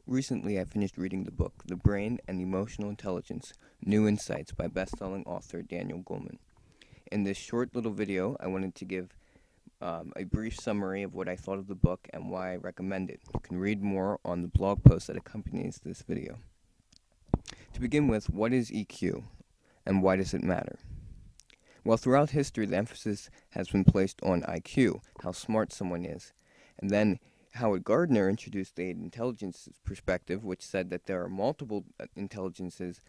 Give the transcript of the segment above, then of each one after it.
Recently, I finished reading the book, The Brain and Emotional Intelligence, New Insights by best-selling author Daniel Goleman. In this short little video, I wanted to give a brief summary of what I thought of the book and why I recommend it. You can read more on the blog post that accompanies this video. To begin with, what is EQ and why does it matter? Well, throughout history, the emphasis has been placed on IQ, how smart someone is, and then Howard Gardner introduced the intelligence perspective, which said that there are multiple intelligences,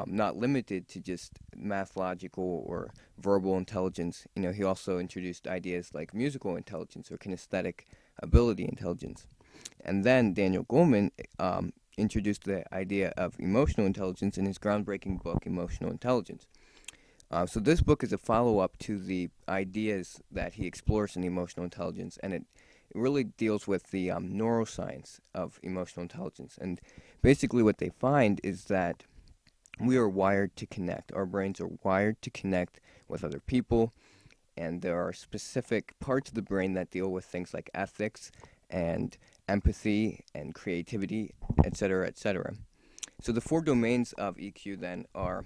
not limited to just mathological or verbal intelligence. He also introduced ideas like musical intelligence or kinesthetic ability intelligence. And then Daniel Goleman introduced the idea of emotional intelligence in his groundbreaking book, Emotional Intelligence. So this book is a follow-up to the ideas that he explores in emotional intelligence, and it really deals with the neuroscience of emotional intelligence. And basically what they find is that we are wired to connect. Our brains are wired to connect with other people, and there are specific parts of the brain that deal with things like ethics and empathy and creativity, etc., etc. So the four domains of EQ then are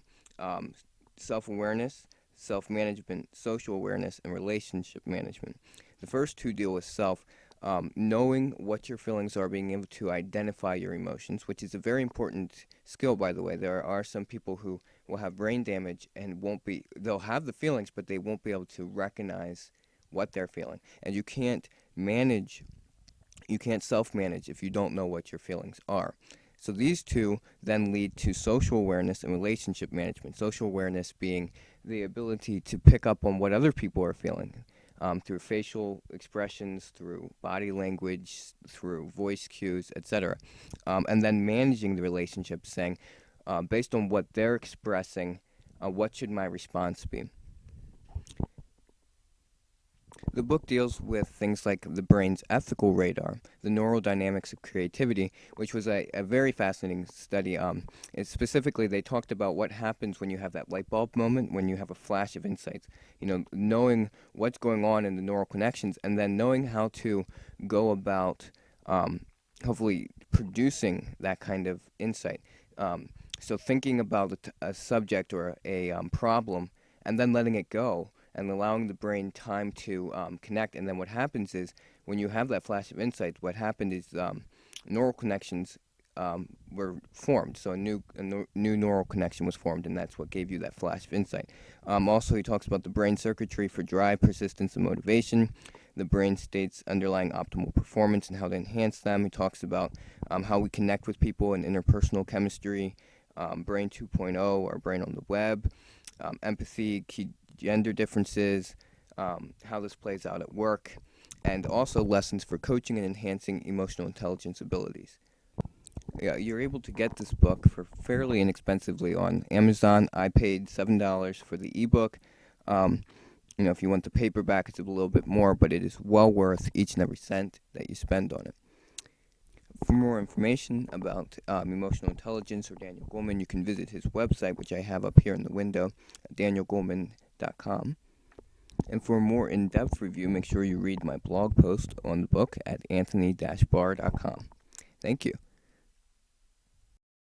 self-awareness, self-management, social awareness, and relationship management. The first two deal with self, knowing what your feelings are, being able to identify your emotions, which is a very important skill, by the way. There are some people who will have brain damage and they'll have the feelings, but they won't be able to recognize what they're feeling. And you can't self-manage if you don't know what your feelings are. So these two then lead to social awareness and relationship management. Social awareness being the ability to pick up on what other people are feeling through facial expressions, through body language, through voice cues, etc. And then managing the relationship, saying, based on what they're expressing, what should my response be? The book deals with things like the brain's ethical radar, the neurodynamics of creativity, which was a very fascinating study. Specifically, they talked about what happens when you have that light bulb moment, when you have a flash of insights. Knowing what's going on in the neural connections, and then knowing how to go about hopefully producing that kind of insight. So thinking about a subject or a problem, and then letting it go, and allowing the brain time to connect. And then what happens is, when you have that flash of insight, what happened is neural connections were formed. So a new neural connection was formed, and that's what gave you that flash of insight. Also, he talks about the brain circuitry for drive, persistence, and motivation, the brain states underlying optimal performance and how to enhance them. He talks about how we connect with people and interpersonal chemistry, Brain 2.0, or Brain on the Web, empathy, key gender differences, how this plays out at work, and also lessons for coaching and enhancing emotional intelligence abilities. You're able to get this book for fairly inexpensively on Amazon. I paid $7 for the ebook. If you want the paperback, it's a little bit more, but it is well worth each and every cent that you spend on it. For more information about emotional intelligence or Daniel Goleman, you can visit his website, which I have up here in the window, danielgoleman.com. And for a more in-depth review, make sure you read my blog post on the book at anthony-barr.com. Thank you.